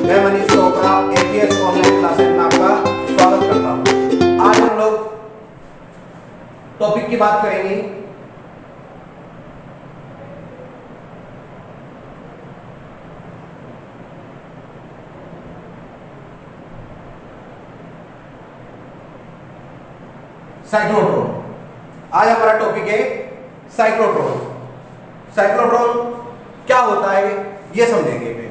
मैं Manish Chopra APS online classes में आपका स्वागत करता हूं। आज हम लोग टॉपिक की बात करेंगे साइक्लोट्रॉन। आज हमारा टॉपिक है साइक्लोट्रॉन। साइक्लोट्रॉन क्या होता है ये समझेंगे पहले।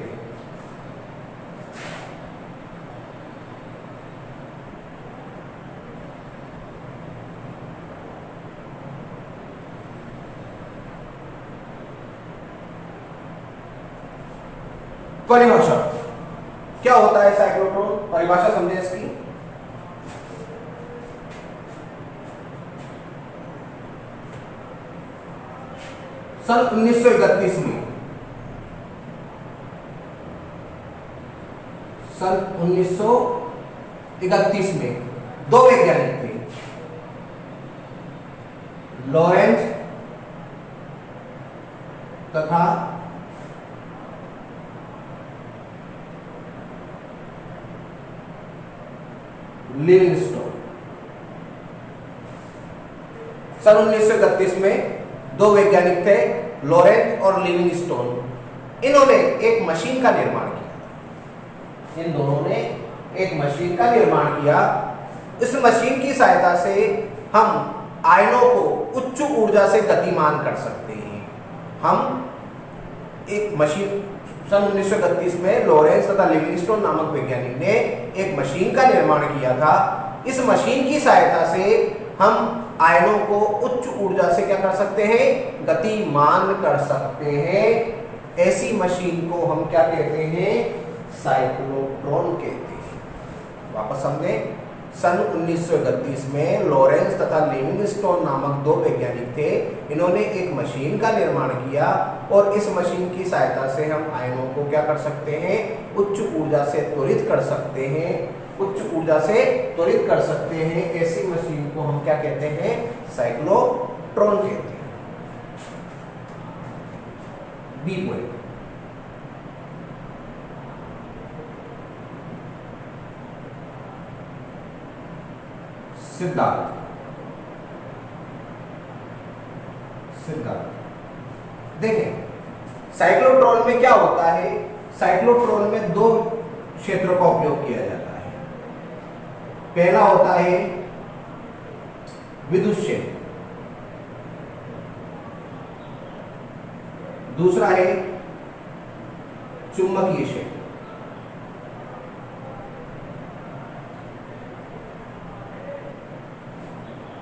परिभाषा क्या होता है साइक्लोट्रॉन, परिभाषा समझे इसकी। सन 1931 में दो वैज्ञानिक थे, लॉरेंज तथा लिविंगस्टोन। सन 1931 में दो वैज्ञानिक थे, लॉरेंज और लिविंगस्टोन। इन्होंने एक मशीन का निर्माण किया। इन दोनों ने एक मशीन का निर्माण किया। इस मशीन की सहायता से हम आयनों को उच्च ऊर्जा से गतिमान कर सकते हैं। हम एक मशीन सन 1931 में लॉरेंज तथा लिविंगस्टोन नामक वैज्ञानिक ने एक मशीन का निर्माण किया था। इस मशीन की सहायता से हम आयनों को उच्च ऊर्जा से क्या कर सकते हैं, गतिमान कर सकते हैं। ऐसी मशीन को हम क्या कहते हैं, साइक्लोट्रॉन कहते हैं। वापस समझे, सन 1931 में लॉरेंज तथा लिविंगस्टोन नामक दो वैज्ञानिक थे। इन्होंने एक मशीन का निर्माण किया और इस मशीन की सहायता से हम आयनों को क्या कर सकते हैं, उच्च ऊर्जा से त्वरित कर सकते हैं। उच्च ऊर्जा से त्वरित कर सकते हैं। ऐसी मशीन को हम क्या कहते हैं, साइक्लोट्रॉन कहते हैं। बी पॉइंट, सिद्धांत। देखें साइक्लोट्रॉन में क्या होता है। साइक्लोट्रॉन में दो क्षेत्रों का उपयोग किया जाता है। पहला होता है विद्युत क्षेत्र, दूसरा है चुंबकीय क्षेत्र।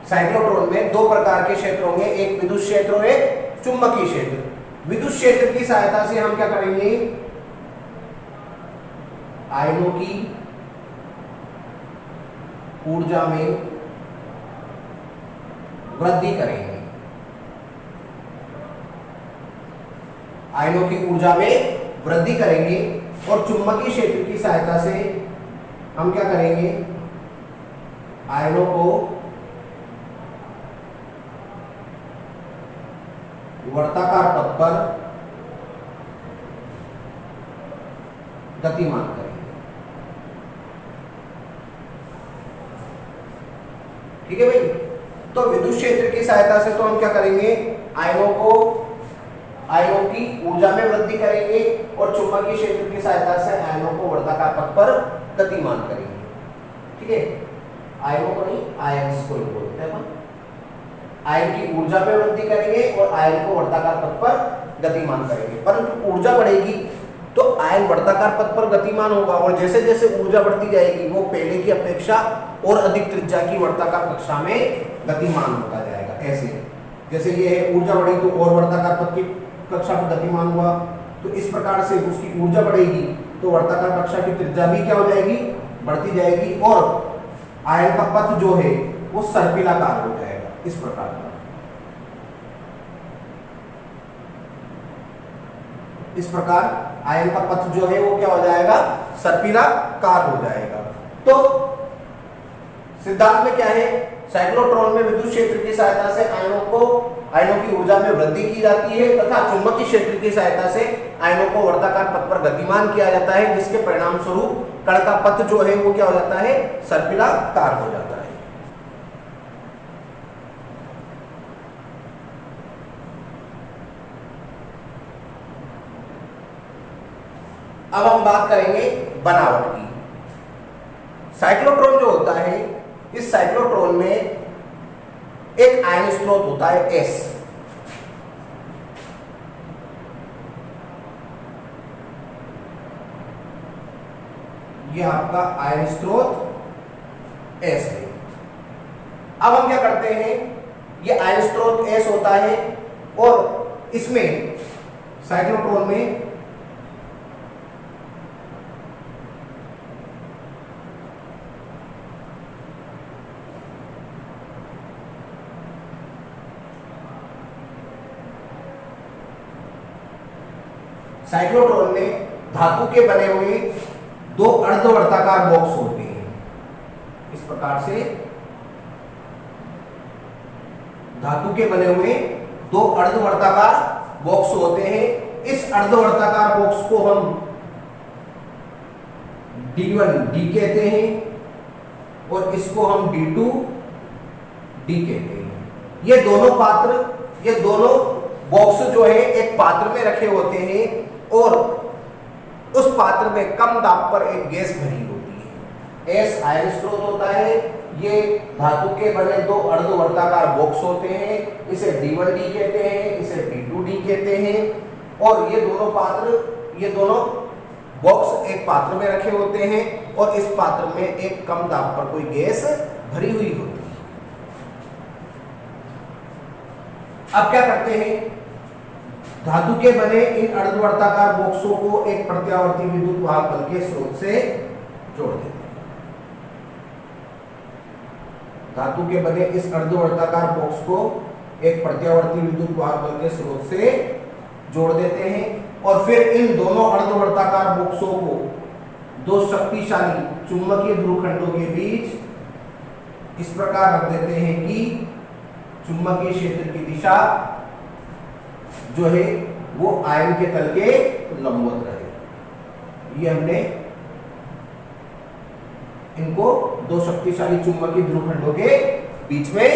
साइक्लोट्रॉन में दो प्रकार के क्षेत्र होंगे, एक विद्युत क्षेत्र और एक चुंबकीय क्षेत्र। विद्युत क्षेत्र की सहायता से हम क्या करेंगे, आयनों की ऊर्जा में वृद्धि करेंगे। आयनों की ऊर्जा में वृद्धि करेंगे और चुंबकीय क्षेत्र की सहायता से हम क्या करेंगे, आयनों को वर्ताकार पथ पर गतिमान करेंगे। ठीक है भाई। तो विद्युत क्षेत्र की सहायता से तो हम क्या करेंगे, आयनों की ऊर्जा में वृद्धि करेंगे और चुंबकीय क्षेत्र की सहायता से आयनों को वर्ताकार पथ पर गतिमान करेंगे। ठीक है, आयनों को नहीं, आयन्स को बोलते हैं। आयन की ऊर्जा में वृद्धि करेंगे और आयन को वर्ताकार पथ पर गतिमान करेंगे। परंतु ऊर्जा बढ़ेगी तो आयन वर्ताकार पथ पर गतिमान होगा और जैसे जैसे ऊर्जा बढ़ती जाएगी वो पहले की अपेक्षा और अधिक त्रिज्या की वर्ताकार कक्षा में गतिमान होता जाएगा। ऐसे जैसे ये है, ऊर्जा बढ़ी तो और वर्ताकार पथ की कक्षा पर गतिमान हुआ। तो इस प्रकार से उसकी ऊर्जा बढ़ेगी तो वर्ताकार कक्षा की त्रिज्या भी क्या हो जाएगी, बढ़ती जाएगी और आयन का पथ जो है वो सर्पिलाकार हो जाएगा। इस प्रकार का, इस प्रकार आयन का पथ जो है वो क्या हो जाएगा, सर्पिलाकार हो जाएगा। तो सिद्धांत में क्या है, साइक्लोट्रॉन में विद्युत क्षेत्र की सहायता से आयनों को आयनों की ऊर्जा में वृद्धि की जाती है तथा चुंबकीय क्षेत्र की सहायता से आयनों को वर्ताकार पथ पर गतिमान किया जाता है, जिसके परिणाम स्वरूप कण का पथ जो है वो क्या हो जाता है, सर्पिलाकार हो जाता है। अब हम बात करेंगे बनावट की। साइक्लोट्रॉन जो होता है, इस साइक्लोट्रॉन में एक आयन स्रोत होता है S। ये आपका आयन स्रोत S है। अब हम क्या करते हैं, ये आयन स्रोत S होता है और इसमें साइक्लोट्रॉन में साइक्लोट्रॉन में धातु के बने हुए दो अर्धवर्ताकार बॉक्स होते हैं। इस प्रकार से धातु के बने हुए दो अर्धवर्ताकार बॉक्स होते हैं। इस अर्धवर्ताकार बॉक्स को हम D1D कहते हैं और इसको हम D2D कहते हैं। ये दोनों बॉक्स जो है एक पात्र में रखे होते हैं और उस पात्र में कम दाब पर एक गैस भरी होती है। S आयन स्रोत होता है। ये धातु के बने दो अर्धवर्ताकार बॉक्स होते हैं, इसे D1D कहते हैं, इसे D2D कहते हैं। और ये दोनों बॉक्स एक पात्र में रखे होते हैं और इस पात्र में एक कम दाब पर कोई गैस भरी हुई होती है। अब क्या करते हैं, धातु के बने इन अर्धवर्ताकार बॉक्सों को एक प्रत्यावर्ती विद्युत वाहक बल के स्रोत से जोड़ देते हैं। धातु के बने इस अर्धवर्ताकार बॉक्स को एक प्रत्यावर्ती विद्युत वाहक बल के स्रोत से जोड़ देते हैं और फिर इन दोनों अर्धवर्ताकार बॉक्सों को दो शक्तिशाली चुंबकीय ध्रुवखंडों के बीच इस प्रकार रख देते हैं कि चुंबकीय क्षेत्र की दिशा जो है वो आयन के तल के लंबवत रहे। ये हमने इनको दो शक्तिशाली चुंबकीय ध्रुवखंडों के बीच में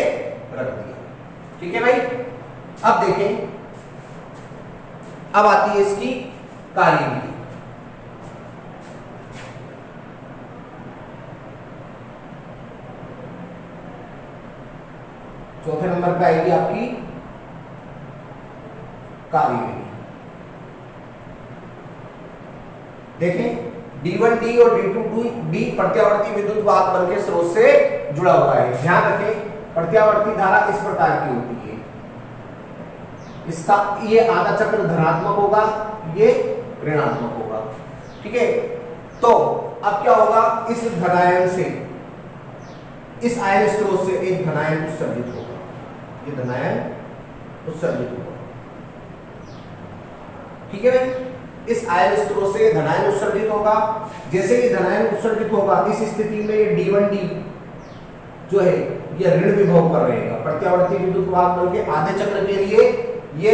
रख दिया। ठीक है भाई। अब देखें, अब आती है इसकी कार्यविधि। चौथे नंबर पे आएगी आपकी कार्यविधि। देखें, D1D और D2D प्रत्यावर्ती विद्युत वाहक बल के स्रोत से जुड़ा हुआ है। ध्यान रखें, प्रत्यावर्ती धारा इस प्रकार की होती है। इसका ये आधा चक्र धनात्मक होगा, ये ऋणात्मक होगा। ठीक है, तो अब क्या होगा, इस धनायन से, इस आयन स्रोत से एक धनायन उत्सर्जित होगा। ये धनायन उत्सर्जित होगा। ठीक है भाई, इस आयन स्रोत से धनायन उत्सर्जित होगा। जैसे ही धनायन उत्सर्जित होगा, इस स्थिति में ये D1D जो है ये ऋण विभव पर रहेगा। प्रत्यावर्ती विद्युत वाहक बल के आधे चक्र के लिए ये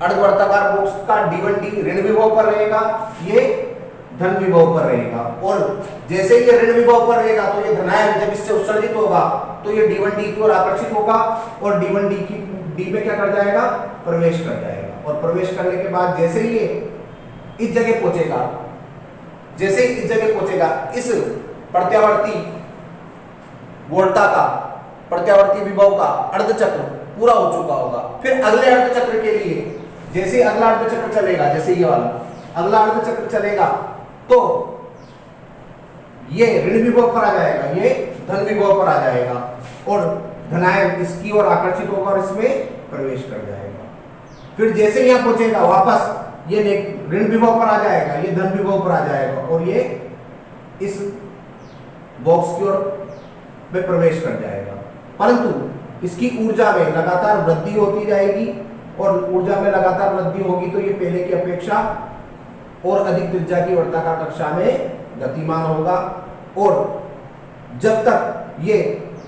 अर्धवर्ताकार बॉक्स का D1D ऋण विभव पर रहेगा, ये धन विभव पर रहेगा। और जैसे ये ऋण विभव पर रहेगा तो ये धनायन जब इससे उत्सर्जित होगा तो ये D1D की ओर आकर्षित होगा और D1D की D में क्या कर जाएगा, प्रवेश कर जाएगा। और प्रवेश करने के बाद जैसे ही ये इस जगह पहुंचेगा, जैसे ही इस जगह पहुंचेगा, इस प्रत्यावर्ती वोल्टा का, प्रत्यावर्ती विभव का अर्धचक्र पूरा हो चुका होगा। फिर अगले अर्धचक्र के लिए जैसे ही अगला अर्धचक्र चलेगा, जैसे ये वाला अगला अर्धचक्र चलेगा तो ये ऋण विभव पर आ जाएगा, ये धन विभव पर आ जाएगा और धनायन इसकी ओर आकर्षित होगा और इसमें प्रवेश कर जाएगा। फिर जैसे यहां पहुंचेगा वापस ये ऋण विभव पर आ जाएगा, ये धन विभव पर आ जाएगा और ये इस बॉक्स की ओर में प्रवेश कर जाएगा। परंतु इसकी ऊर्जा में लगातार वृद्धि होती जाएगी और ऊर्जा में लगातार वृद्धि होगी तो ये पहले की अपेक्षा और अधिक त्रिज्या की वर्ताकार कक्षा में गतिमान होगा। और जब तक ये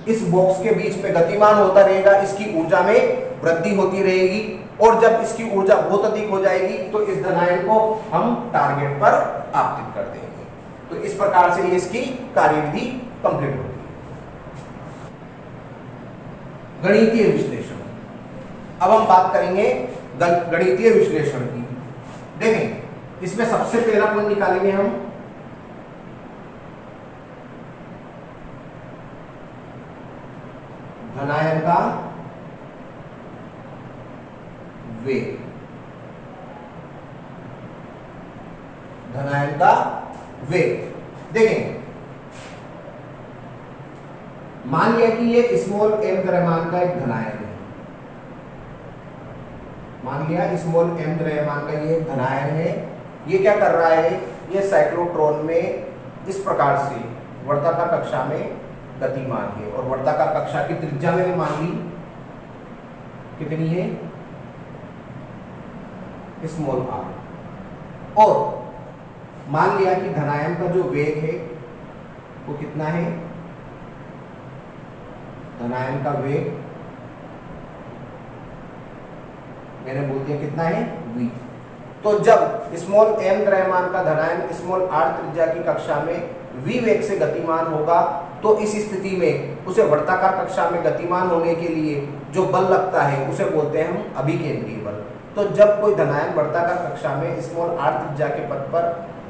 इस बॉक्स के बीच में गतिमान होता रहेगा, इसकी ऊर्जा में वृद्धि होती रहेगी, और जब इसकी ऊर्जा बहुत अधिक हो जाएगी तो इस धनायन को हम टारगेट पर आपतित कर देंगे। तो इस प्रकार से ये इसकी कार्यविधि कंप्लीट होती है। गणितीय विश्लेषण। अब हम बात करेंगे गणितीय विश्लेषण की। देखें, इसमें सबसे पहला पॉइंट निकालेंगे हम धनायन का वेग। धनायन का वेग। देखें, मान लिया कि ये स्मॉल m द्रव्यमान का एक धनायन है। मान लिया स्मॉल m द्रव्यमान का ये धनायन है। ये क्या कर रहा है, ये साइक्लोट्रॉन में इस प्रकार से वर्ताकार कक्षा में गतिमान है, और वर्ताकार कक्षा की त्रिज्या मैंने मान ली कितनी है, स्मॉल r। और मान लिया कि धनायन का जो वेग है वो कितना है, धनायन का वेग मैंने बोल दिया कितना है, v। तो जब स्मॉल m द्रव्यमान का धनायन स्मॉल r त्रिज्या की कक्षा में v वेग से गतिमान होगा, तो इस स्थिति में उसे वर्ताकार कक्षा में गतिमान होने के लिए जो बल लगता है उसे बोलते हैं हम अभिकेंद्रीय बल। तो जब कोई धनायन वर्ताकार कक्षा में स्मॉल r त्रिज्या के पथ पर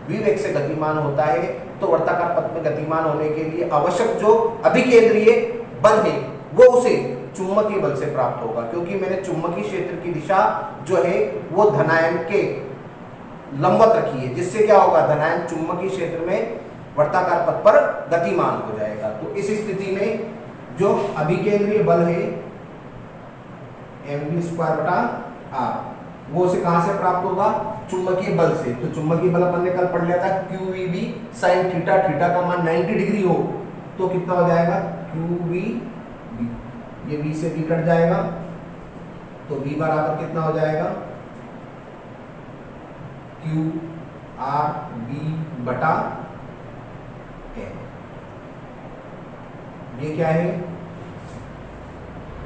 v वेग से गतिमान होता है, तो वर्ताकार पथ में गतिमान होने के लिए आवश्यक जो अभिकेंद्रीय बल है वो उसे चुंबकीय बल से प्राप्त होगा, क्योंकि मैंने चुंबकीय क्षेत्र की दिशा जो है वो धनायन के लंबवत रखी है, जिससे क्या होगा, धनायन चुंबकीय क्षेत्र में वर्ताकार पथ पर गतिमान हो जाएगा। तो इस स्थिति में जो अभिकेंद्रीय बल है mv²/r, वो उसे कहां से प्राप्त होगा, चुंबकीय बल से। तो चुंबकीय बल अपन ने कल पढ़ लिया था qvb sin थीटा, थीटा का मान 90 डिग्री हो तो कितना हो जाएगा, qvb, ये v से v कट जाएगा, तो v बराबर कितना हो जाएगा, qrb/m। ये क्या है,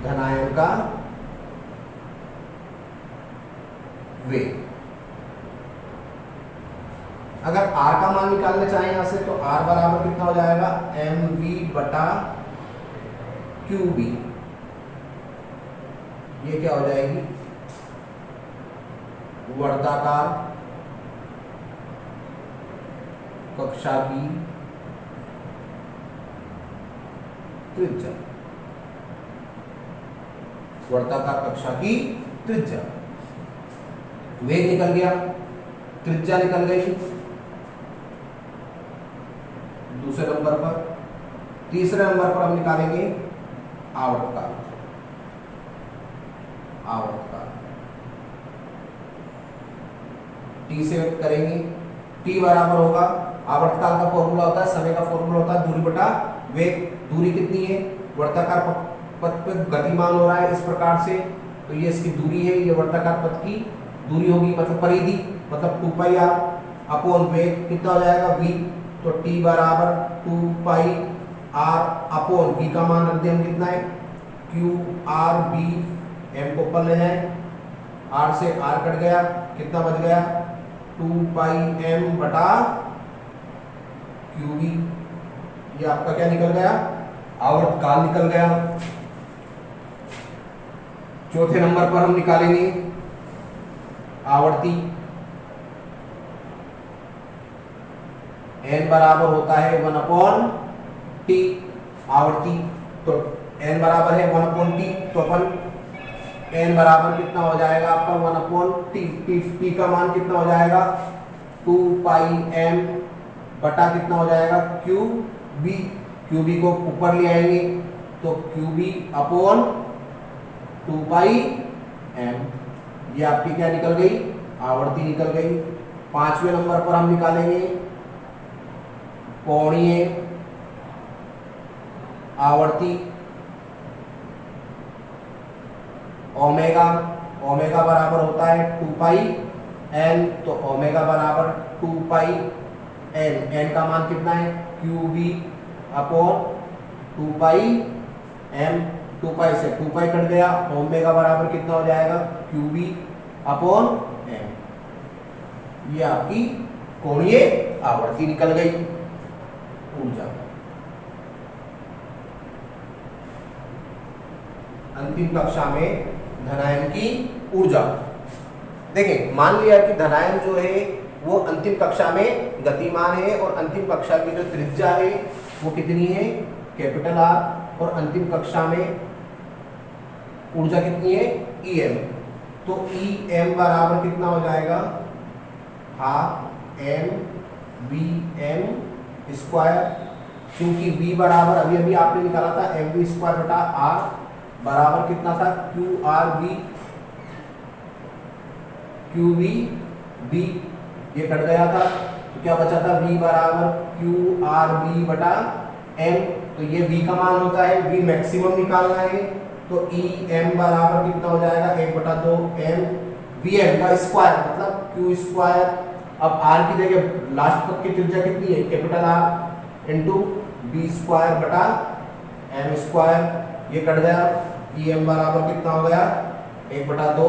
धनायन का वेग। अगर r का मान निकालना चाहें यहां से, तो r बराबर कितना हो जाएगा, mv/qb। ये क्या हो जाएगी, वर्ताकार कक्षा की त्रिज्या। वर्ताकार कक्षा की त्रिज्या, वेग निकल गया, त्रिज्या निकल गई दूसरे नंबर पर। तीसरे नंबर पर हम निकालेंगे आवर्तकाल। आवर्तकाल t से व्यक्त करेंगे, t बराबर होगा, आवर्तकाल का फॉर्मूला होता है, समय का फॉर्मूला होता है दूरी बटा वेग। दूरी कितनी है, वर्ताकार पथ पर गतिमान हो रहा है इस प्रकार से, तो ये इसकी दूरी है, ये वर्ताकार पथ की दूरी होगी, मतलब परिधि, मतलब 2πr अपॉन वेग कितना हो जाएगा, v। तो t बराबर 2πr अपॉन v का मान रख दिया हम कितना है, qrb, m को ऊपर ले जाए, r से r कट गया, कितना बच गया, 2πm/qb। ये आपका क्या निकल गया, आवर्तकाल निकल गया। चौथे नंबर पर हम निकालेंगे आवर्ती। n बराबर होता है 1/t आवर्ती, तो n बराबर है 1/t, तो अपन n बराबर कितना हो जाएगा आपका 1/t। t का मान कितना हो जाएगा, 2πm बटा कितना हो जाएगा, qb। qb को ऊपर ले आएंगे तो qb अपॉन 2πm। ये आपकी क्या निकल गई, आवर्ती निकल गई। पांचवें नंबर पर हम निकालेंगे कोणीय आवर्ती ओमेगा। ओमेगा बराबर होता है 2πn, तो ओमेगा बराबर 2πn। n का मान कितना है, qb अपॉन 2πm। 2 पाई से 2 पाई कट गया, ओमेगा बराबर कितना हो जाएगा QV अपॉन m। ये आपकी कोणीय आवर्ती निकल गई। ऊर्जा अंतिम कक्षा में धनायन की ऊर्जा देखें, मान लिया कि धनायन जो है वो अंतिम कक्षा में गतिमान है और अंतिम कक्षा की जो त्रिज्या है वो कितनी है कैपिटल R, और अंतिम कक्षा में ऊर्जा कितनी है EM। तो EM बराबर कितना हो जाएगा हाफ mvm स्क्वायर, क्योंकि v बराबर अभी अभी आपने निकाला था mv स्क्वायर बटा r बराबर कितना था qrb qvb, ये कट गया था तो क्या बचा था v बराबर qrb बटा m। तो ये v का मान होता है, v मैक्सिमम निकालना है, तो em बराबर कितना हो जाएगा 1/2 m vm का स्क्वायर मतलब q स्क्वायर। अब r की जगह लास्ट तक की त्रिज्या कितनी है capital R into b square बटा m स्क्वायर, ये कट गया। em बराबर कितना हो गया 1/2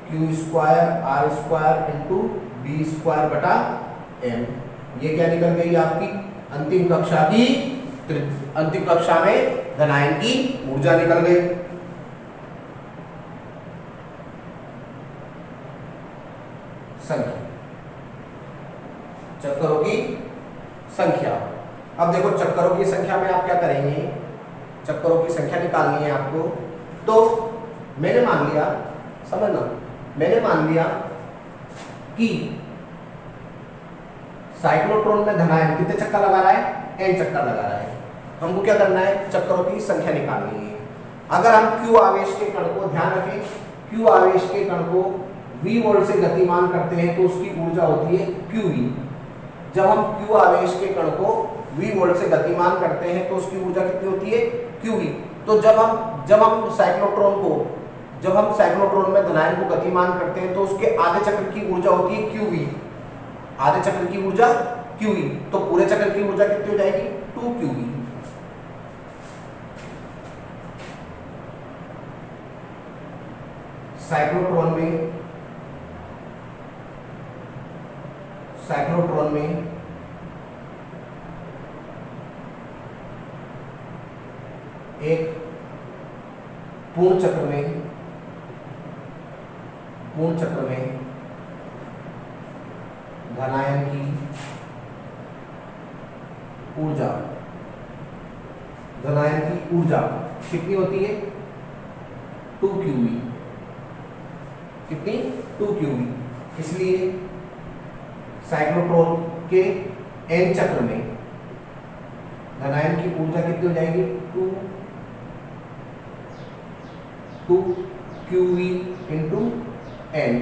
q square r square into b square बटा m। ये क्या निकल गई आपकी अंतिम कक्षा में धनायन की ऊर्जा निकल गई। संख्या, चक्करों की संख्या। अब देखो चक्करों की संख्या में आप क्या करेंगे, चक्करों की संख्या निकालनी है आपको। तो मैंने मान लिया, समझना, मैंने मान लिया कि साइक्लोट्रॉन में धनायन कितने चक्कर लगा रहा है n चक्कर लगा रहा है। हमको क्या करना है चक्करों की संख्या निकालनी है। अगर हम q आवेश के कण को, ध्यान रखें, q आवेश के कण को v वोल्ट से गतिमान करते हैं तो उसकी ऊर्जा होती है qv। जब हम q आवेश के कण को v वोल्ट से गतिमान करते हैं तो उसकी ऊर्जा कितनी होती है qv। तो जब हम साइक्लोट्रॉन में धनायन को गतिमान करते हैं तो उसके आधे चक्र की ऊर्जा होती है qv, आधे चक्र की ऊर्जा qv। तो पूरे चक्र की ऊर्जा कितनी हो जाएगी 2qv। साइक्लोट्रॉन में एक पूर्ण चक्र में धनायन की ऊर्जा कितनी होती है 2qv। कितनी 2qv। इसलिए साइक्लोट्रॉन के n चक्र में धनायन की ऊर्जा कितनी हो जाएगी 2qv इंटू n।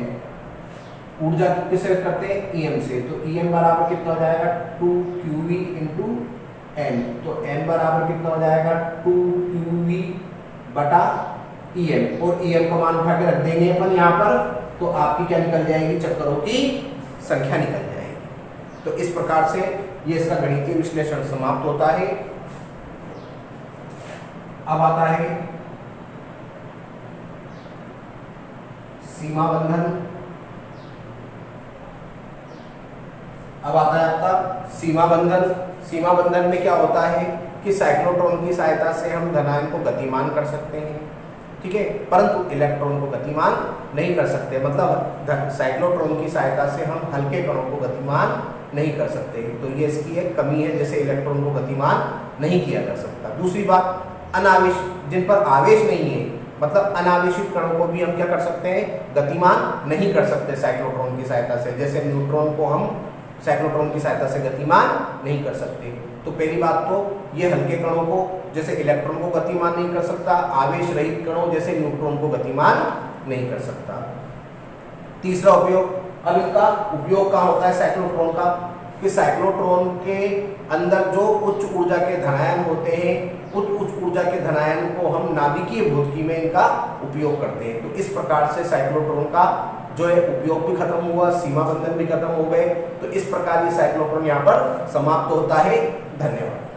ऊर्जा किससे करते हैं em से, तो em बराबर कितना हो जाएगा 2qv इंटू n। तो n बराबर कितना हो जाएगा 2qv बटा em, और em का मान उठा के रख देंगे अपन यहाँ पर, तो आपकी क्या निकल जाएगी चक्करों की संख्या निकल जाएगी। तो इस प्रकार से ये इसका गणितीय विश्लेषण समाप्त होता है। अब आता है सीमा बंधन। अब आता है आपका सीमा बंधन। सीमा बंधन में क्या होता है कि साइक्लोट्रॉन की सहायता से हम धनायन को गतिमान कर सकते हैं, ठीक है, परंतु इलेक्ट्रॉन को गतिमान नहीं कर सकते। मतलब साइक्लोट्रॉन की सहायता से हम हल्के कणों को गतिमान नहीं कर सकते। तो ये इसकी एक कमी है, जैसे इलेक्ट्रॉन को गतिमान नहीं किया जा सकता। दूसरी बात, अनावेश, जिन पर आवेश नहीं है, मतलब अनावेशित कणों को भी हम क्या कर सकते हैं गतिमान नहीं कर सकते साइक्लोट्रॉन की सहायता से। जैसे न्यूट्रॉन को हम साइक्लोट्रॉन की सहायता से गतिमान नहीं कर सकते। तो पहली बात तो ये हल्के कणों को जैसे इलेक्ट्रॉन को गतिमान नहीं कर सकता, आवेश रहित कणों जैसे न्यूट्रॉन को गतिमान नहीं कर सकता। तीसरा उपयोग, अब इसका उपयोग कहाँ होता है साइक्लोट्रॉन का, कि साइक्लोट्रॉन के अंदर जो उच्च ऊर्जा के धनायन होते हैं, उच्च ऊर्जा के धनायन को हम नाभिकीय भौतिकी में इनका उपयोग करते हैं। तो इस प्रकार से साइक्लोट्रॉन का जो है उपयोग भी खत्म हुआ, सीमा बंधन भी खत्म हो गए। तो इस प्रकार ये साइक्लोट्रॉन यहाँ पर समाप्त होता है। धन्यवाद।